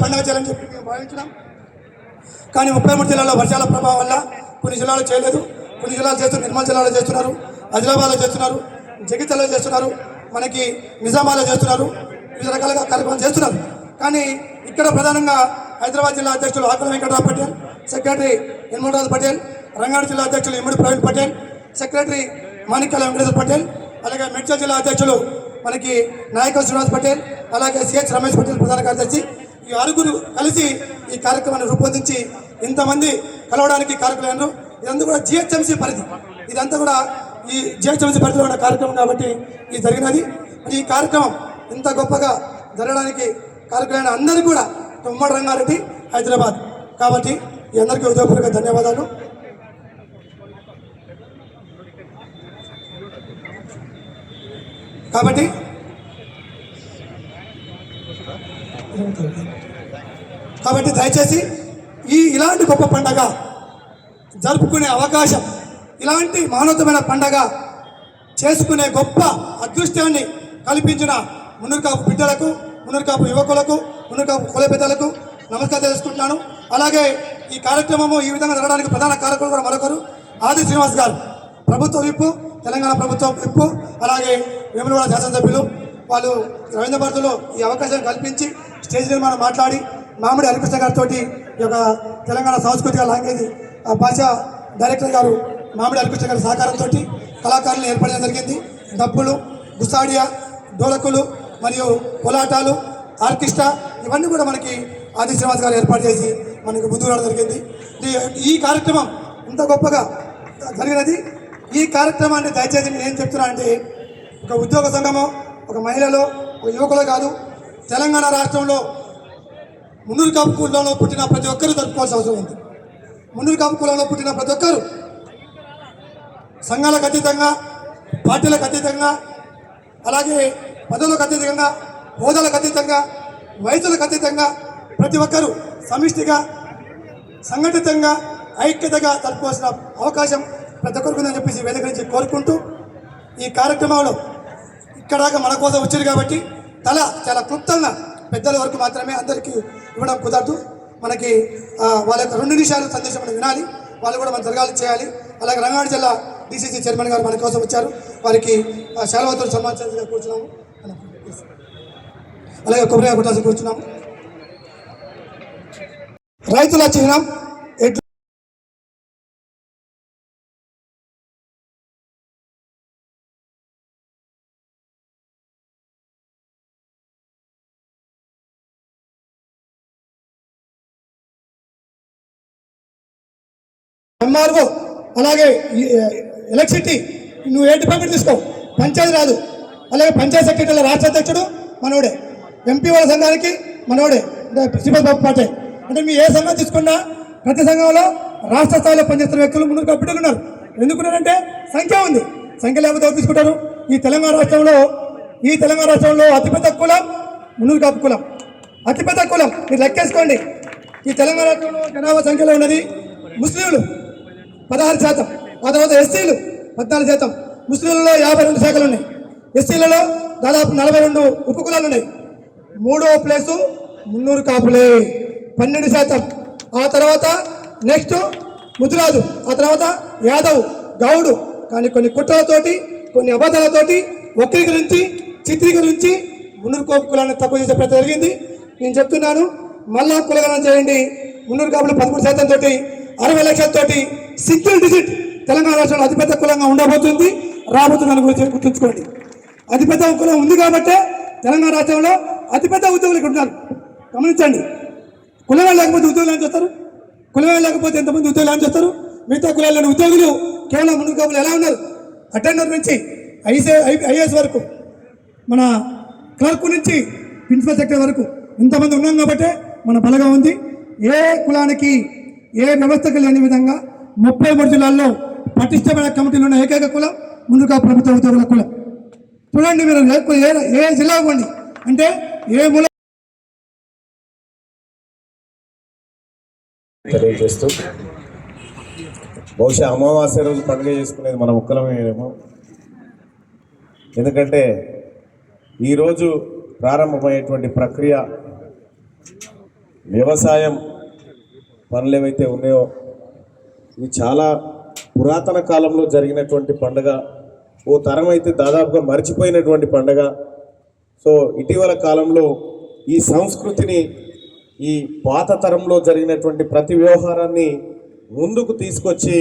పండుగ చేయాలని చెప్పి మేము భావించినాం. కానీ 33 జిల్లాల్లో వర్షాల ప్రభావం వల్ల కొన్ని జిల్లాలు చేయలేదు. కొన్ని జిల్లాలు చేస్తున్నారు, నిర్మల్ జిల్లాలో చేస్తున్నారు, ఆదిలాబాద్లో చేస్తున్నారు, జగిత్యాలలో చేస్తున్నారు, మనకి నిజామాబాద్లో చేస్తున్నారు, వివిధ రకాలుగా కార్యక్రమాలు చేస్తున్నారు. కానీ ఇక్కడ ప్రధానంగా హైదరాబాద్ జిల్లా అధ్యక్షులు ఆకుల వెంకటరావు పటేల్, సెక్రటరీ యనమలరాజు పటేల్, రంగారెడ్డి జిల్లా అధ్యక్షులు ఇమ్మడి ప్రవీణ్ పటేల్, సెక్రటరీ మాణిక్యాల వెంకటేశ్వర పటేల్, అలాగే మేడ్చల్ జిల్లా అధ్యక్షులు మనకి నాయకులు శ్రీనివాస్ పటేల్, అలాగే సిహెచ్ రమేష్ పటేల్ ప్రధాన కార్యదర్శి, ఈ 6 కలిసి ఈ కార్యక్రమాన్ని రూపొందించి ఇంతమంది కలవడానికి కార్యక్రమాలు. ఇదంతా కూడా జిహెచ్ఎంసీ పరిధి, ఇదంతా కూడా ఈ జిహెచ్ఎంసీ పరిధిలో ఉన్న కార్యక్రమం కాబట్టి ఇది జరిగినది. ఈ కార్యక్రమం ఇంత గొప్పగా జరగడానికి కార్యక్రమాన్ని అందరికీ కూడా ఉమ్మడి రంగారెడ్డి, హైదరాబాద్ కాబట్టి ఈ అందరికీ హృదయపూర్వక ధన్యవాదాలు. కాబట్టి దయచేసి ఇలాంటి గొప్ప పండగ జరుపుకునే అవకాశం, ఇలాంటి మహోన్నతమైన పండగ చేసుకునే గొప్ప అదృష్టాన్ని కల్పించిన మున్నూరు కాపు బిడ్డలకు, మున్నూరు కాపు యువకులకు, మున్నూరు కాపు కుల పెద్దలకు నమస్కారం తెలుసుకుంటున్నాను. అలాగే ఈ కార్యక్రమము ఈ విధంగా జరగడానికి ప్రధాన కారకులు కూడా మరొకరు ఆది శ్రీనివాస్ గారు, ప్రభుత్వ విప్పు, తెలంగాణ ప్రభుత్వం విప్పు, అలాగే వేములవాడ శాసనసభ్యులు. వాళ్ళు రవీంద్ర భారతిలో ఈ అవకాశం కల్పించి స్టేజ్ నిర్మాణం మాట్లాడి మామిడి హరికృష్ణ గారితో ఈ యొక్క తెలంగాణ సాంస్కృతిక లాంగ్వేజ్ భాష డైరెక్టర్ గారు మామిడి హరికృష్ణ గారి సహకారంతో కళాకారులను ఏర్పడడం జరిగింది. డప్పులు, గుసాడియా, డోలకులు మరియు కోలాటాలు, ఆర్కెస్ట్రా ఇవన్నీ కూడా మనకి ఆది శ్రీనివాస్ గారు ఏర్పాటు చేసి మనకు ముందుకు రావడం జరిగింది. ఈ కార్యక్రమం ఇంత గొప్పగా జరిగినది. ఈ కార్యక్రమాన్ని దయచేసి నేను ఏం చెప్తున్నా అంటే, ఒక ఉద్యోగ సంఘమో, ఒక మహిళలో, ఒక యువకులు కాదు, తెలంగాణ రాష్ట్రంలో మున్నూరు కాపు కులంలో పుట్టిన ప్రతి ఒక్కరూ జరుపుకోవాల్సిన అవసరం ఉంది. మున్నూరు కాపు కులంలో పుట్టిన ప్రతి ఒక్కరు సంఘాలకు అతీతంగా, పార్టీలకు అతీతంగా, అలాగే పదవులకు అతీతంగా, హోదాలకు అతీతంగా, వయసులకు అతీతంగా ప్రతి ఒక్కరూ సమిష్టిగా, సంఘటితంగా, ఐక్యతగా జరుపుకోవాల్సిన అవకాశం ప్రతి ఒక్కరికి ఉందని చెప్పేసి వేదిక నుంచి కోరుకుంటూ, ఈ కార్యక్రమంలో ఇక్కడ మన కోసం వచ్చారు కాబట్టి చాలా క్లుప్తంగా పెద్దల వరకు మాత్రమే అందరికీ ఇవ్వడం కుదరదు. మనకి వాళ్ళ యొక్క 2 నిమిషాలు సందేశం మనం వినాలి, వాళ్ళు కూడా మనం జరగాలి చేయాలి. అలాగే రంగారెడ్డి జిల్లా డిసిసి చైర్మన్ గారు మన కోసం వచ్చారు, వారికి శాలవతో సన్మానించాల్సిగా కూర్చున్నాము. అలాగే కొబ్బరిగా కొట్టాల్సి కూర్చున్నాము. రైతుల చిహ్నం ఎంఆర్ఓ, అలాగే ఎలక్ట్రిసిటీ, నువ్వు ఏ డిపార్ట్మెంట్ తీసుకో, పంచాయతీ రాదు, అలాగే పంచాయతీ సెక్రటరీల రాష్ట్ర అధ్యక్షుడు మనోడే, ఎంపీ వాళ్ళ సంఘానికి మనోడే శ్రీపతి బాబు పాటేల్. అంటే మీ ఏ సంఘం తీసుకున్నా ప్రతి సంఘంలో రాష్ట్ర స్థాయిలో పనిచేస్తున్న వ్యక్తులు మున్నూరు కాపు బిడ్డలు ఉన్నారు. ఎందుకున్నారంటే సంఖ్య ఉంది, సంఖ్య లేకపోతే ఎవరు తీసుకుంటారు. ఈ తెలంగాణ రాష్ట్రంలో అతిపెద్ద కులం మున్నూరు కాపు కులం, అతిపెద్ద కులం. మీరు లెక్కేసుకోండి. ఈ తెలంగాణ రాష్ట్రంలో జనాభా సంఖ్యలో ఉన్నది ముస్లింలు 16%, ఆ తర్వాత ఎస్సీలు 14%, ముస్లింలలో 52 శాఖలు ఉన్నాయి, ఎస్సీలలో దాదాపు 42 ఉపకులాలు ఉన్నాయి. 3వ ప్లేసు మున్నూరు కాపులే 12%. ఆ తర్వాత నెక్స్ట్ ముద్రాజు, ఆ తర్వాత యాదవ్, గౌడు. కానీ కొన్ని కుట్రలతోటి, కొన్ని అబద్ధాలతోటి వక్రీకరించి, చిత్రీకరించి మున్నూరు కాపు కులాన్ని తక్కువ చేసే ప్రయత్నం జరిగింది. నేను చెప్తున్నాను, మళ్ళా కులగణన చేయండి. మున్నూరు కాపులు 13% తోటి 60 లక్షలతోటి సింగిల్ డిజిట్ తెలంగాణ రాష్ట్రంలో అతిపెద్ద కులంగా ఉండబోతుంది. రాబోతుందని గురించి గుర్తుంచుకోండి. అతిపెద్ద కులం ఉంది కాబట్టే తెలంగాణ రాష్ట్రంలో అతిపెద్ద ఉద్యోగులు ఇక్కడ ఉన్నారు. గమనించండి. కులమే లేకపోతే ఉద్యోగులు ఏం చేస్తారు? కులమే లేకపోతే ఎంతమంది ఉద్యోగులు ఏం చేస్తారు? మిగతా కులాల్లోని ఉద్యోగులు కేవలం మున్నూరు కాపులు ఎలా ఉన్నారు? అటెండర్ నుంచి ఐఏఎస్ వరకు, మన క్లర్క్ నుంచి ప్రిన్సిపల్ సెక్రటరీ వరకు ఇంతమంది ఉన్నాం కాబట్టే మన బలగా ఉంది. ఏ కులానికి, ఏ వ్యవస్థకు లేని విధంగా 33 జిల్లాల్లో పటిష్టమైన కమిటీలు ఉన్న ఏకైక కులం మున్నూరు కాపు ప్రభుత్వ ఉద్యోగుల కులం. చూడండి, మీరు ఏ జిల్లా ఇవ్వండి అంటే ఏ మూల తెలియజేస్తూ, బహుశా అమావాస్య రోజు పండుగ చేసుకునేది మన ఒక్కలమేమో. ఎందుకంటే ఈరోజు ప్రారంభమయ్యేటువంటి ప్రక్రియ వ్యవసాయం పనులు ఏవైతే ఉన్నాయో ఇది చాలా పురాతన కాలంలో జరిగినటువంటి పండుగ. ఓ తరం అయితే దాదాపుగా మర్చిపోయినటువంటి పండుగ. సో ఇటీవల కాలంలో ఈ సంస్కృతిని, ఈ పాత తరంలో జరిగినటువంటి ప్రతి వ్యవహారాన్ని ముందుకు తీసుకొచ్చి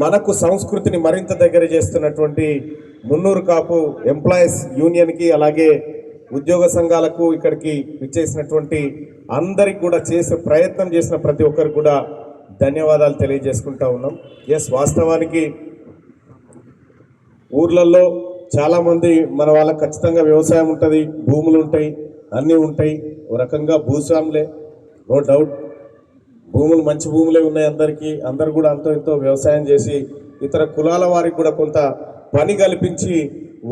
మనకు సంస్కృతిని మరింత దగ్గర చేస్తున్నటువంటి మున్నూరు కాపు ఎంప్లాయీస్ యూనియన్కి, అలాగే ఉద్యోగ సంఘాలకు, ఇక్కడికి విచ్చేసినటువంటి అందరికి కూడా ప్రయత్నం చేసిన ప్రతి ఒక్కరికి కూడా ధన్యవాదాలు తెలియజేసుకుంటా ఉన్నాం. ఎస్, వాస్తవానికి ఊర్లలో చాలామంది మన వాళ్ళకి ఖచ్చితంగా వ్యవసాయం ఉంటుంది, భూములు ఉంటాయి, అన్నీ ఉంటాయి. ఓ రకంగా భూస్వాములే, నో డౌట్. భూములు మంచి భూములే ఉన్నాయి అందరికీ. అందరు కూడా అంతో ఎంతో వ్యవసాయం చేసి ఇతర కులాల వారికి కూడా కొంత పని కల్పించి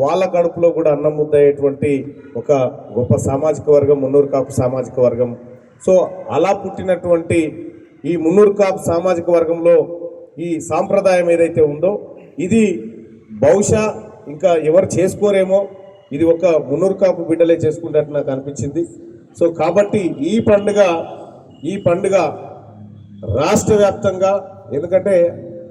వాళ్ళ కడుపులో కూడా అన్నం ముద్దయ్యేటువంటి ఒక గొప్ప సామాజిక వర్గం మున్నూరు కాపు సామాజిక వర్గం. సో అలా పుట్టినటువంటి ఈ మున్నూరు కాపు సామాజిక వర్గంలో ఈ సాంప్రదాయం ఏదైతే ఉందో ఇది బహుశా ఇంకా ఎవరు చేసుకోరేమో, ఇది ఒక మున్నూరు కాపు బిడ్డలే చేసుకుంటారని నాకు అనిపించింది. సో కాబట్టి ఈ పండుగ రాష్ట్ర వ్యాప్తంగా, ఎందుకంటే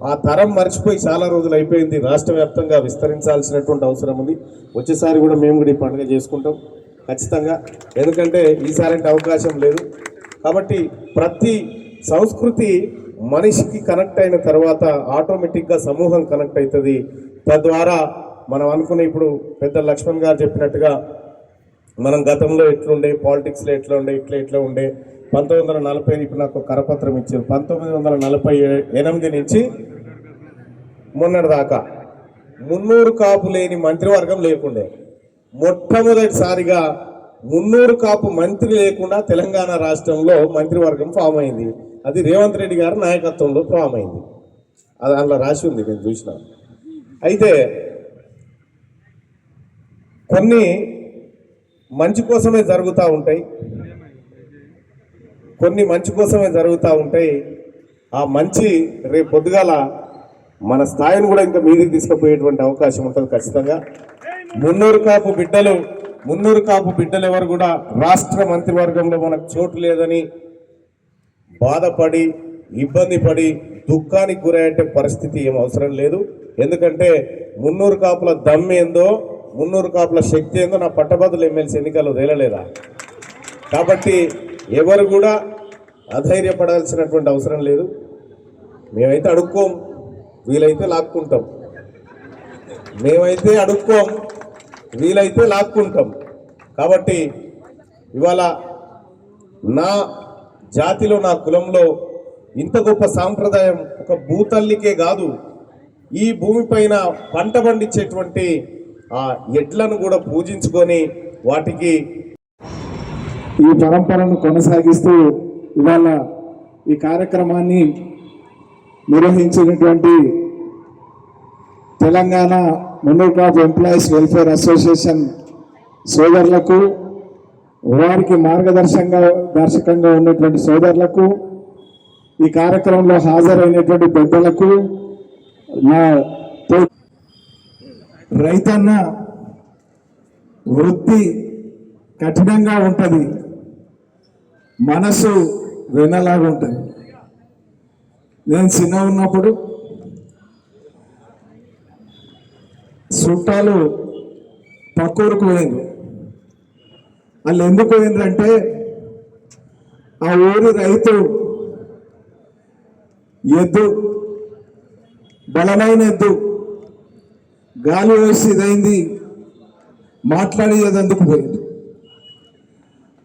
ఆ తరం మర్చిపోయి చాలా రోజులు అయిపోయింది, రాష్ట్ర వ్యాప్తంగా విస్తరించాల్సినటువంటి అవసరం ఉంది. వచ్చేసారి కూడా మేము కూడా ఈ పండుగ చేసుకుంటాం ఖచ్చితంగా, ఎందుకంటే ఈసారి అవకాశం లేదు. కాబట్టి ప్రతి సంస్కృతి మనిషికి కనెక్ట్ అయిన తర్వాత ఆటోమేటిక్గా సమూహం కనెక్ట్ అవుతుంది. తద్వారా మనం అనుకునే, ఇప్పుడు పెద్ద లక్ష్మణ్ గారు చెప్పినట్టుగా మనం గతంలో ఎట్లుండే, పాలిటిక్స్లో ఎట్లా ఉండే, ఇట్లా ఉండే. 1940 ఇప్పుడు నాకు కరపత్రం ఇచ్చారు. 1948 నుంచి మొన్నటి దాకా మున్నూరు కాపు లేని మంత్రివర్గం లేకుండే. మొట్టమొదటిసారిగా మున్నూరు కాపు మంత్రి లేకుండా తెలంగాణ రాష్ట్రంలో మంత్రివర్గం ఫామ్ అయింది. అది రేవంత్ రెడ్డి గారి నాయకత్వంలో ఫామ్ అయింది. అది అందులో రాసి ఉంది, నేను చూసిన. అయితే కొన్ని మంచి కోసమే జరుగుతూ ఉంటాయి, ఆ మంచి రేపు పొద్దుగాల మన స్థాయిని కూడా ఇంకా మీదికి తీసుకుపోయేటువంటి అవకాశం ఉంటుంది ఖచ్చితంగా. మున్నూరు కాపు బిడ్డలు ఎవరు కూడా రాష్ట్ర మంత్రివర్గంలో మనకు చోటు లేదని బాధపడి, ఇబ్బంది పడి, దుఃఖానికి గురయ్యే పరిస్థితి ఏం అవసరం లేదు. ఎందుకంటే మున్నూరు కాపుల దమ్మేందో, మున్నూరు కాపుల శక్తి ఏందో నా పట్టభద్రుల ఎమ్మెల్సీ ఎన్నికల్లో తేలలేదా? కాబట్టి ఎవరు కూడా అధైర్యపడాల్సినటువంటి అవసరం లేదు. మేమైతే అడుక్కోం, వీలైతే లాక్కుంటాం. కాబట్టి ఇవాళ నా జాతిలో, నా కులంలో ఇంత గొప్ప సాంప్రదాయం ఒక భూతల్లికే కాదు, ఈ భూమిపైన పంట పండించేటువంటి ఆ ఎడ్లను కూడా పూజించుకొని వాటికి ఈ పరంపరను కొనసాగిస్తూ ఇవాళ ఈ కార్యక్రమాన్ని నిర్వహించినటువంటి Telangana Munnuru Kapu employees welfare association సోదరులకు, వారికి మార్గదర్శకంగా ఉన్నటువంటి సోదరులకు, ఈ కార్యక్రమంలో హాజరైనటువంటి పెద్దలకు, నా రైతన్న వృత్తి కఠినంగా ఉంటుంది, మనసు వెన్నలాగా ఉంటుంది. నేను చిన్న ఉన్నప్పుడు చుట్టాలు పక్కూరుకు పోయింది. వాళ్ళు ఎందుకు పోయిందంటే ఆ ఊరి రైతు ఎద్దు, బలమైన ఎద్దు, గాలి వేసి ఇదైంది, మాట్లాడేదందుకు పోయింది.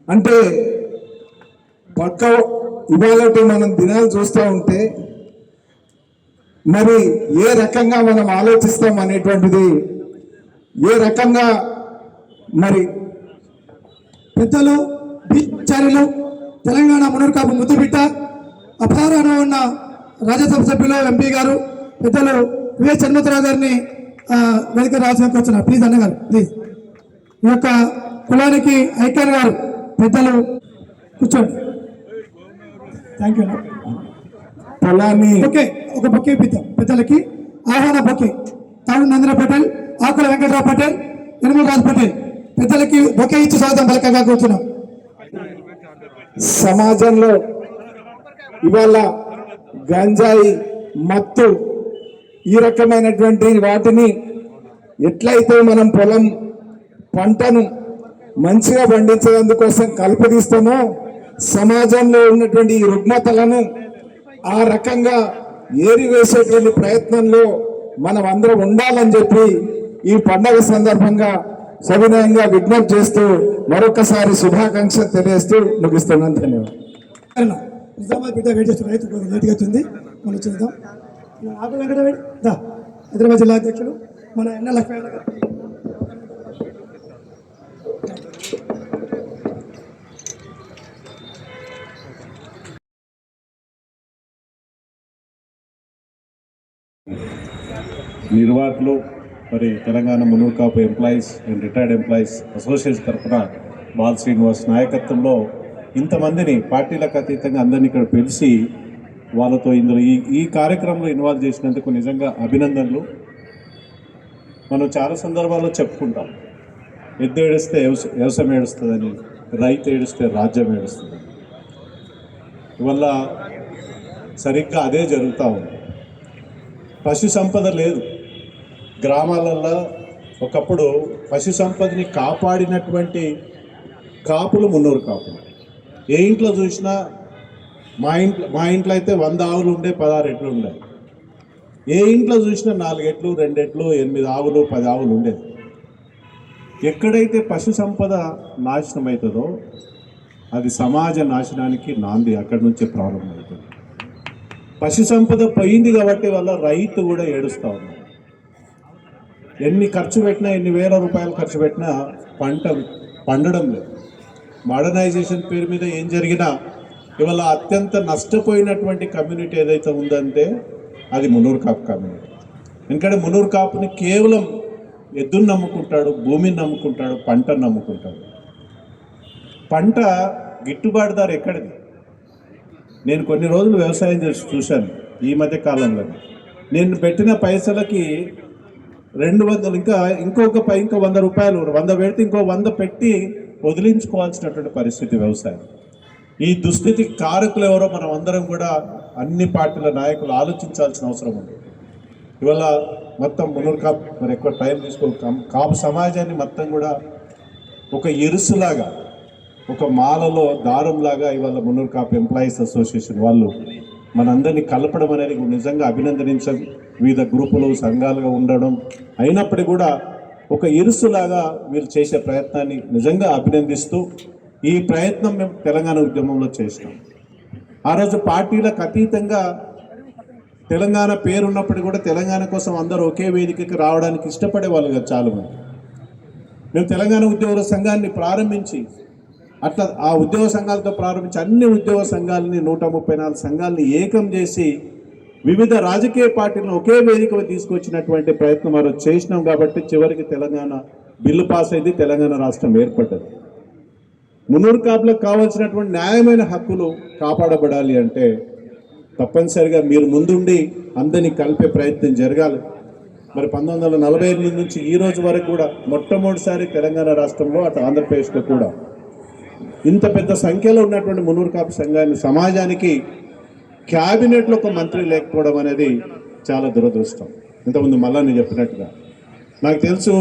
అంటే పక్క ఇవాళ మనం దినాలు చూస్తూ ఉంటే మరి ఏ రకంగా మనం ఆలోచిస్తాం అనేటువంటిది, ఏ రకంగా మరి పెద్దలు, బిచారులు, తెలంగాణ మున్నూరు కాపు ముద్దుబిట్ట, అపారంగా ఉన్న రాజ్యసభ సభ్యులు, ఎంపీ గారు, పెద్దలు వివేక్ చంద్రరావు గారిని వేదిక రావాల్సిన కూర్చున్నారు. ప్లీజ్ అన్నగారు, ప్లీజ్. ఈ యొక్క కులానికి ఐక్యర్ గారు, పెద్దలు కూర్చోండి. Thank you. పొలాన్ని ఒక బొకే ఇప్పిద్దాం పెద్దలకి. ఆహ్వాన బొకే తాను నందన పటేల్, ఆకుల వెంకటరావు పటేల్, నిర్మల్ రాజ్ పటేల్ పెద్దలకి బొకే ఇచ్చి స్వాగతం పలకగా కూర్చున్నాం. సమాజంలో ఇవాళ గంజాయి మత్తు ఈ రకమైనటువంటి వాటిని ఎట్లయితే మనం పొలం పంటను మంచిగా పండించేందుకోసం కల్పదిస్తామో సమాజంలో ఉన్నటువంటి ఈ రుగ్మతలను ఆ రకంగా ఏరివేసేటువంటి ప్రయత్నంలో మనం అందరం ఉండాలని చెప్పి ఈ పండగ సందర్భంగా సవినయంగా విజ్ఞప్తి చేస్తూ మరొకసారి శుభాకాంక్షలు తెలియజేస్తూ ముగిస్తున్నాను. ధన్యవాదాలు. నిజామాబాద్ బిడ్డ వెయిట్ చేస్తున్న రైతు కొంచెం లేట్గా వచ్చింది, మనం చూద్దాం. ఆకు వెంకటరెడ్డి దా హైదరాబాద్ జిల్లా అధ్యక్షుడు మన ఎన్న లక్ష్మణ గారు. నిర్వాహకులు మరి Telangana Munnuru Kapu employees and retired employees association తరఫున బాల్ శ్రీనివాస్ నాయకత్వంలో ఇంతమందిని పార్టీలకు అతీతంగా అందరినీ ఇక్కడ పిలిచి వాళ్ళతో ఇందులో ఈ కార్యక్రమంలో ఇన్వాల్వ్ చేసినందుకు నిజంగా అభినందనలు. మనం చాలా సందర్భాల్లో చెప్పుకుంటాం, ఎద్దు ఏడిస్తే వ్యవసాయం ఏడుస్తుందని, రైతు ఏడిస్తే రాజ్యం ఏడుస్తుందని. ఇవల్ల సరిగ్గా అదే జరుగుతూ ఉంది. పశు సంపద లేదు గ్రామాలల్లో. ఒకప్పుడు పశు సంపదని కాపాడినటువంటి కాపులు మున్నూరు కాపులు. ఏ ఇంట్లో చూసినా మా ఇంట్లో అయితే 100 ఆవులు ఉండే, 16 ఎడ్లు ఉండే. ఏ ఇంట్లో చూసినా 4 ఎడ్లు, 2 ఎడ్లు, 8 ఆవులు, 10 ఆవులు ఉండేది. ఎక్కడైతే పశు సంపద నాశనం అవుతుందో అది సమాజ నాశనానికి నాంది అక్కడి నుంచే ప్రారంభమవుతుంది. పశు సంపద పోయింది కాబట్టి వల్ల రైతు కూడా ఏడుస్తూ ఉన్నాడు. ఎన్ని ఖర్చు పెట్టినా, ఎన్ని వేల రూపాయలు ఖర్చు పెట్టినా పంట పండడం లేదు. మోడర్నైజేషన్ పేరు మీద ఏం జరిగినా ఇవాళ అత్యంత నష్టపోయినటువంటి కమ్యూనిటీ ఏదైతే ఉందంటే అది మున్నూరు కాపు కమ్యూనిటీ. ఎందుకంటే మున్నూరు కాపుని కేవలం ఎద్దును నమ్ముకుంటాడు, భూమిని నమ్ముకుంటాడు, పంటను నమ్ముకుంటాడు. పంట గిట్టుబాటు ధర ఎక్కడిది? నేను కొన్ని రోజులు వ్యవసాయం చేసి చూశాను ఈ మధ్య కాలంలో. నేను పెట్టిన పైసలకి 200 ఇంకో 100 రూపాయలు, 100 పెడితే ఇంకో 100 పెట్టి వదిలించుకోవాల్సినటువంటి పరిస్థితి వ్యవసాయం. ఈ దుస్థితికి కారకులు ఎవరో మనం అందరం కూడా అన్ని పార్టీల నాయకులు ఆలోచించాల్సిన అవసరం ఉంది. ఇవాళ మొత్తం మున్నూరు కాపు మరి ఎక్కువ టైం తీసుకో కాపు సమాజాన్ని మొత్తం కూడా ఒక ఇరుసులాగా, ఒక మాలలో దారంలాగా ఇవాళ మున్నూరు కాపు ఎంప్లాయీస్ అసోసియేషన్ వాళ్ళు మనందరినీ కలపడం అనేది నిజంగా అభినందనించాలి. వివిధ గ్రూపులు సంఘాలుగా ఉండడం అయినప్పటికీ కూడా ఒక ఇరుసులాగా మీరు చేసే ప్రయత్నాన్ని నిజంగా అభినందిస్తూ, ఈ ప్రయత్నం మేము తెలంగాణ ఉద్యమంలో చేసినాం. ఆ రోజు పార్టీలకు అతీతంగా తెలంగాణ పేరున్నప్పటికీ కూడా తెలంగాణ కోసం అందరూ ఒకే వేదికకి రావడానికి ఇష్టపడే వాళ్ళు కదా చాలామంది. మేము తెలంగాణ ఉద్యోగుల సంఘాన్ని ప్రారంభించి అట్లా ఆ ఉద్యోగ సంఘాలతో ప్రారంభించి అన్ని ఉద్యోగ సంఘాలని 134 సంఘాలని ఏకం చేసి వివిధ రాజకీయ పార్టీలను ఒకే వేదిక తీసుకొచ్చినటువంటి ప్రయత్నం మనం చేసినాం. కాబట్టి చివరికి తెలంగాణ బిల్లు పాస్ అయింది, తెలంగాణ రాష్ట్రం ఏర్పడ్డది. మున్నూరు కాపులకు కావాల్సినటువంటి న్యాయమైన హక్కులు కాపాడబడాలి అంటే తప్పనిసరిగా మీరు ముందుండి అందరినీ కలిపే ప్రయత్నం జరగాలి. మరి 1948 నుంచి ఈ రోజు వరకు కూడా మొట్టమొదటిసారి తెలంగాణ రాష్ట్రంలో అటు ఆంధ్రప్రదేశ్లో కూడా ఇంత పెద్ద సంఖ్యలో ఉన్నటువంటి మున్నూరు కాపు సంఘాన్ని సమాజానికి క్యాబినెట్లో ఒక మంత్రి లేకపోవడం అనేది చాలా దురదృష్టం. ఇంతకుముందు మల్లన్న చెప్పినట్టుగా నాకు తెలుసు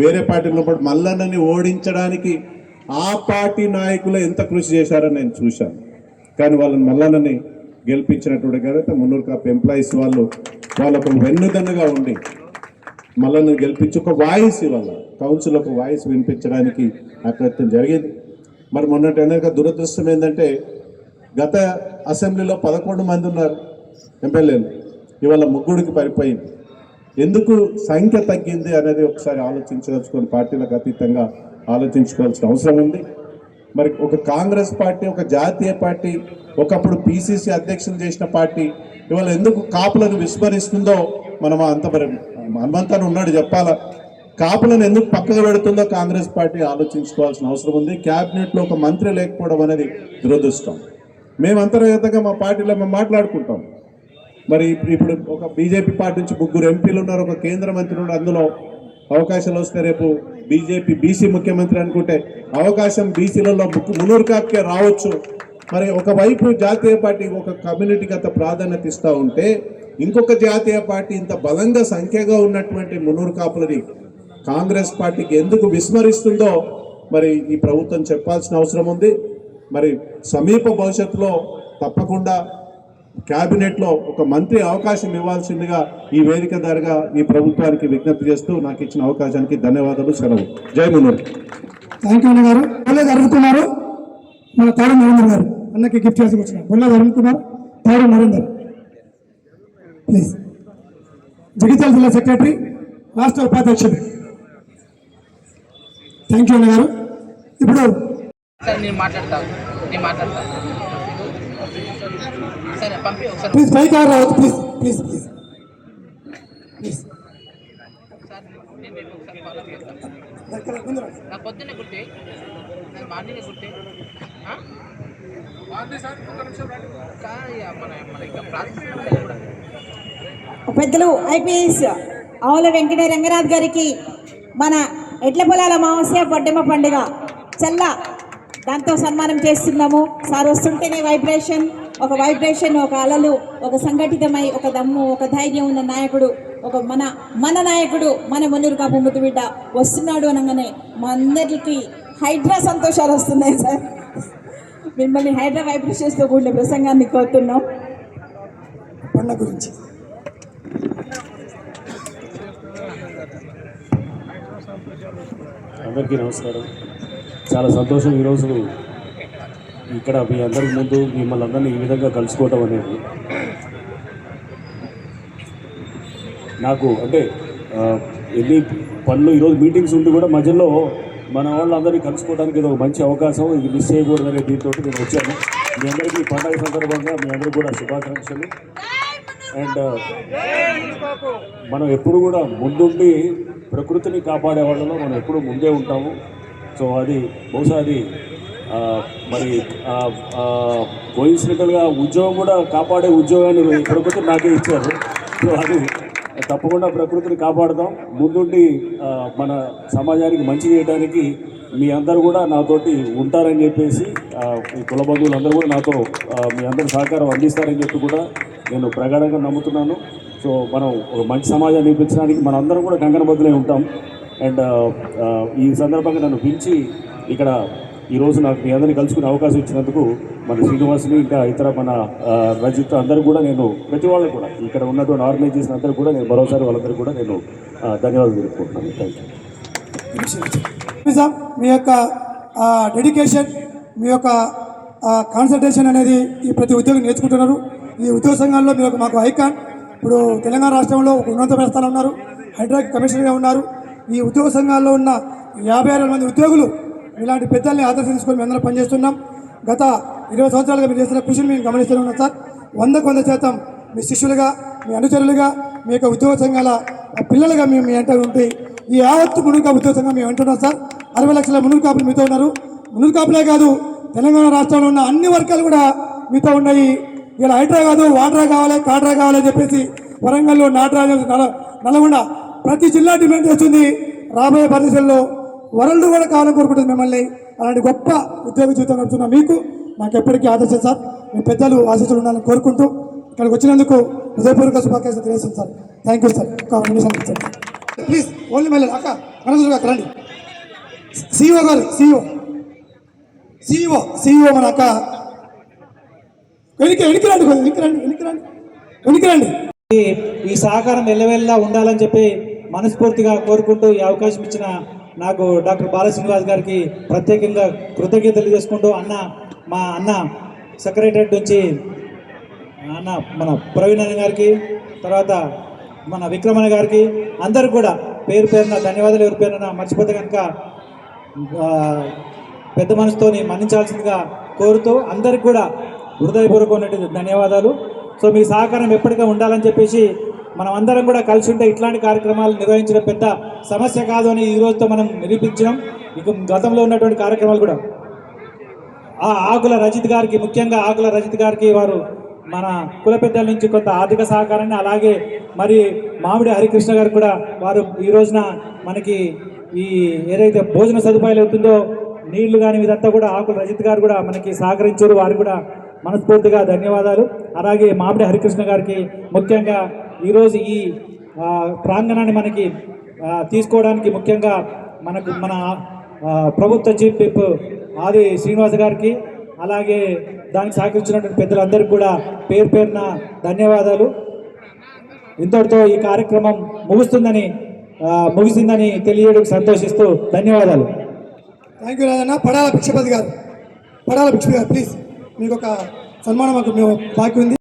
వేరే పార్టీలో పాటు మల్లన్నని ఓడించడానికి ఆ పార్టీ నాయకులు ఎంత కృషి చేశారని నేను చూశాను. కానీ వాళ్ళని మల్లన్నని గెలిపించినటువంటి ఘనత మున్నూరు కాపు ఎంప్లాయీస్ వాళ్ళకు వెన్నుదన్నుగా ఉండి మల్లన్నని గెలిపించి ఒక వాయిస్ ఇవాళ కౌన్సిల్ ఒక వాయిస్ వినిపించడానికి ఆ ప్రయత్నం జరిగింది. మరి మొన్నటి వెనక దురదృష్టం ఏంటంటే గత అసెంబ్లీలో 11 మంది ఉన్నారు ఎమ్మెల్యేలు, ఇవాళ 3కి పడిపోయింది. ఎందుకు సంఖ్య తగ్గింది అనేది ఒకసారి ఆలోచించదలుచుకొని పార్టీలకు అతీతంగా ఆలోచించుకోవాల్సిన అవసరం ఉంది. మరి ఒక కాంగ్రెస్ పార్టీ, ఒక జాతీయ పార్టీ, ఒకప్పుడు పిసిసి అధ్యక్షులు చేసిన పార్టీ ఇవాళ ఎందుకు కాపులను విస్మరిస్తుందో మనం హనుమంతాన్ని ఉన్నాడు చెప్పాలా. కాపులను ఎందుకు పక్కకు పెడుతుందో కాంగ్రెస్ పార్టీ ఆలోచించుకోవాల్సిన అవసరం ఉంది. క్యాబినెట్లో ఒక మంత్రి లేకపోవడం అనేది దురదృష్టం. మేము అంతర్గతంగా మా పార్టీలో మేము మాట్లాడుకుంటాం. మరి ఇప్పుడు ఒక బీజేపీ పార్టీ నుంచి 3 ఎంపీలు ఉన్నారు, ఒక కేంద్ర మంత్రి ఉన్నారు. అందులో అవకాశాలు వస్తే రేపు బీజేపీ బీసీ ముఖ్యమంత్రి అనుకుంటే అవకాశం బీసీలలో మున్నూరు కాపుకే రావచ్చు. మరి ఒకవైపు జాతీయ పార్టీ ఒక కమ్యూనిటీకి అంత ప్రాధాన్యత ఇస్తూ ఉంటే ఇంకొక జాతీయ పార్టీ ఇంత బలంగా సంఖ్యగా ఉన్నటువంటి మున్నూరు కాపులని కాంగ్రెస్ పార్టీకి ఎందుకు విస్మరిస్తుందో మరి ఈ ప్రభుత్వం చెప్పాల్సిన అవసరం ఉంది. మరి సమీప భవిష్యత్తులో తప్పకుండా క్యాబినెట్లో ఒక మంత్రి అవకాశం ఇవ్వాల్సిందిగా ఈ వేదిక ద్వారాగా ఈ ప్రభుత్వానికి విజ్ఞప్తి చేస్తూ నాకు ఇచ్చిన అవకాశానికి ధన్యవాదాలు. సెలవు. జై మున్నూరు. థ్యాంక్ యూ అన్న గారు. బొల్లేది అరుణ్ కుమార్ మన తాడు నరేందర్ గారు అన్నకి గిఫ్ట్ చేసి వచ్చిన బొల్లేది అరుణ్ కుమార్ తాడు నరేందర్ ప్లీజ్. జగిత్యాల జిల్లా సెక్రటరీ రాష్ట్ర ఉపాధ్యక్షుడు. థ్యాంక్ యూ అన్న గారు. ఇప్పుడు నేను మాట్లాడతాను సరే పంపి ఒకసారి ప్లీజ్ పైకి రావద్దు ప్లీజ్ ప్లీజ్ ప్లీజ్ ప్లీజ్. నేను రేపు ఒకసారి ఫాలో చేస్తాను. నాకు పొద్దున్నే గుర్తే నేను మార్నింగ్ గుర్తే మన ఇంకా ప్రాసెస్ పెద్దలు ఐపీఎస్ ఆవుల వెంకట రంగనాథ్ గారికి మన ఎడ్ల పొలాల అమావాస్య బొడ్డెమ్మ పండుగ చల్ల దాంతో సన్మానం చేస్తున్నాము. సార్ వస్తుంటేనే వైబ్రేషన్ ఒక అలలు, ఒక సంఘటితమై ఒక దమ్ము, ఒక ధైర్యం ఉన్న నాయకుడు, ఒక మన నాయకుడు, మన మున్నూరు కాపు ముద్దు బిడ్డ వస్తున్నాడు అనగానే మా అందరికి హైడ్రా సంతోషాలు వస్తున్నాయి. సార్ మిమ్మల్ని హైడ్రా వైబ్రేషన్స్తో కూడిన ప్రసంగాన్ని కోరుతున్నాం. పండుగ గురించి అందరికీ నమస్కారం. చాలా సంతోషం ఈరోజు ఇక్కడ మీ అందరి ముందు మిమ్మల్ని అందరినీ ఈ విధంగా కలుసుకోవటం అనేది. నాకు అంటే ఎన్ని పనులు ఈరోజు మీటింగ్స్ ఉండి కూడా మధ్యలో మన వాళ్ళందరినీ కలుసుకోవడానికి ఇది ఒక మంచి అవకాశం, ఇది మిస్ చేయకూడదనే దీంతో నేను వచ్చాను. మీ అందరికీ ఈ పండుగ సందర్భంగా మీ అందరికీ కూడా శుభాకాంక్షలు. అండ్ మనం ఎప్పుడు కూడా ముందుండి ప్రకృతిని కాపాడే వాళ్ళలో మనం ఎప్పుడు ముందే ఉంటాము. సో అది బహుశా అది మరి కోయిన్సిడెంటల్గా ఉద్యోగం కూడా కాపాడే ఉద్యోగాన్ని ప్రకృతి నాకే ఇచ్చారు. సో అది తప్పకుండా ప్రకృతిని కాపాడదాం. ముందుండి మన సమాజానికి మంచి చేయడానికి మీ అందరూ కూడా నాతోటి ఉంటారని చెప్పేసి ఈ కుల బంధువులందరూ కూడా నాతో మీ అందరి సహకారం అందిస్తారని చెప్పి కూడా నేను ప్రగాఢంగా నమ్ముతున్నాను. సో మనం ఒక మంచి సమాజాన్ని నిర్మించడానికి మన అందరం కూడా కంకణబద్ధులై ఉంటాం. అండ్ ఈ సందర్భంగా నన్ను పిలిచి ఇక్కడ ఈరోజు నాకు మీ అందరినీ కలుసుకునే అవకాశం ఇచ్చినందుకు మన శ్రీనివాస్ని ఇంకా ఇతర మన రజిత్ అందరూ కూడా నేను ప్రతి వాళ్ళు కూడా ఇక్కడ ఉన్నటువంటి ఆర్గనైజేషన్ అందరూ కూడా నేను మరోసారి వాళ్ళందరూ కూడా నేను ధన్యవాదాలు తెలుపుకుంటున్నాను. Thank you. మీ యొక్క డెడికేషన్, మీ యొక్క కాన్సన్ట్రేషన్ అనేది ఈ ప్రతి ఉద్యోగం నేర్చుకుంటున్నారు. ఈ ఉద్యోగ సంఘాల్లో మీరు మాకు ఐకాన్. ఇప్పుడు తెలంగాణ రాష్ట్రంలో ఒక ఉన్నత స్థానంలో ఉన్నారు, హైడ్రాకి కమిషనర్గా ఉన్నారు. ఈ ఉద్యోగ సంఘాల్లో ఉన్న 56 మంది ఉద్యోగులు ఇలాంటి పెద్దల్ని ఆదర్శం తీసుకొని మేము అందరం పనిచేస్తున్నాం. గత 20 సంవత్సరాలుగా మీరు చేస్తున్న కృషిని మేము గమనిస్తూనే ఉన్నాం సార్. 100% మీ శిష్యులుగా, మీ అనుచరులుగా, మీ యొక్క ఉద్యోగ సంఘాల పిల్లలుగా మేము మీ వెంట ఉంటే ఈ యావత్తు మునుగు కాపు ఉద్యోగ సంఘం మేము అంటున్నాం సార్. 60 లక్షల మునుగు కాపులు మీతో ఉన్నారు. మునుగు కాపులే కాదు, తెలంగాణ రాష్ట్రంలో ఉన్న అన్ని వర్గాలు కూడా మీతో ఉన్నాయి. ఇలా హైడ్రా కాదు, వాడ్రా కావాలి, కాడ్రా కావాలని చెప్పేసి వరంగల్లో, నాటరాజు, నల్గొండ ప్రతి జిల్లా డిమాండ్ చేస్తుంది. రాబోయే పరిస్థితుల్లో వరల్డ్ కూడా కావాలని కోరుకుంటుంది మిమ్మల్ని. అలాంటి గొప్ప ఉద్యోగ జీవితం గడుపుతున్న మీకు మాకు ఎప్పటికీ ఆదర్శం సార్. మీ పెద్దలు ఆశీస్సులు ఉండాలని కోరుకుంటూ ఇక్కడికి వచ్చినందుకు హృదయపూర్వక శుభాకాంక్షలు తెలియజేస్తాను సార్. Thank you sir. ఒక నిమిషం ప్లీజ్. ఓన్లీ మళ్ళీ అక్క మనసు అక్క రండి. సిఇఓ గారు, సిఇఓ మన అక్క వెనక్కి రండి. ఈ సహకారం ఎల్లవెల్లా ఉండాలని చెప్పి మనస్ఫూర్తిగా కోరుకుంటూ ఈ అవకాశం ఇచ్చిన నాకు డాక్టర్ బాలశ్రీనివాస్ గారికి ప్రత్యేకంగా కృతజ్ఞతలు తెలియజేసుకుంటూ మా అన్న సెక్రటరేట్ నుంచి అన్న మన ప్రవీణ్ అన్న గారికి, తర్వాత మన విక్రమణ గారికి అందరు కూడా పేరు పేరున ధన్యవాదాలు. ఎవరి పేరున మర్చిపోతే కనుక పెద్ద మనసుతోని మన్నించాల్సిందిగా కోరుతూ అందరికి కూడా హృదయపూర్వకమైనటువంటి ధన్యవాదాలు. సో మీ సహకారం ఎప్పటికీ ఉండాలని చెప్పేసి మనం అందరం కూడా కలిసి ఉంటే ఇట్లాంటి కార్యక్రమాలు నిర్వహించడం పెద్ద సమస్య కాదు అని ఈ రోజుతో మనం నిరూపించడం. ఇక గతంలో ఉన్నటువంటి కార్యక్రమాలు కూడా ఆకుల రజిత్ గారికి, ముఖ్యంగా ఆకుల రజిత్ గారికి వారు మన కుల పెద్దల నుంచి కొంత ఆర్థిక సహకారాన్ని, అలాగే మరి మామిడి హరికృష్ణ గారు కూడా వారు ఈ రోజున మనకి ఈ ఏదైతే భోజన సదుపాయాలు అవుతుందో నీళ్లు కానీ ఇదంతా కూడా ఆకుల రజిత్ గారు కూడా మనకి సహకరించారు, వారికి కూడా మనస్ఫూర్తిగా ధన్యవాదాలు. అలాగే మామిడి హరికృష్ణ గారికి ముఖ్యంగా ఈరోజు ఈ ప్రాంగణాన్ని మనకి తీసుకోవడానికి ముఖ్యంగా మన ప్రభుత్వ చీఫ్ విప్ ఆది శ్రీనివాస్ గారికి, అలాగే దానికి సహకరించినటువంటి పెద్దలందరికీ కూడా పేరు పేరున ధన్యవాదాలు. ఇంతటితో ఈ కార్యక్రమం ముగిసిందని తెలియడం సంతోషిస్తూ ధన్యవాదాలు. Thank you Rajanna. పడాల భిక్షపతి గారు ప్లీజ్ మీకు ఒక సన్మానం మాకు బాకీ ఉంది.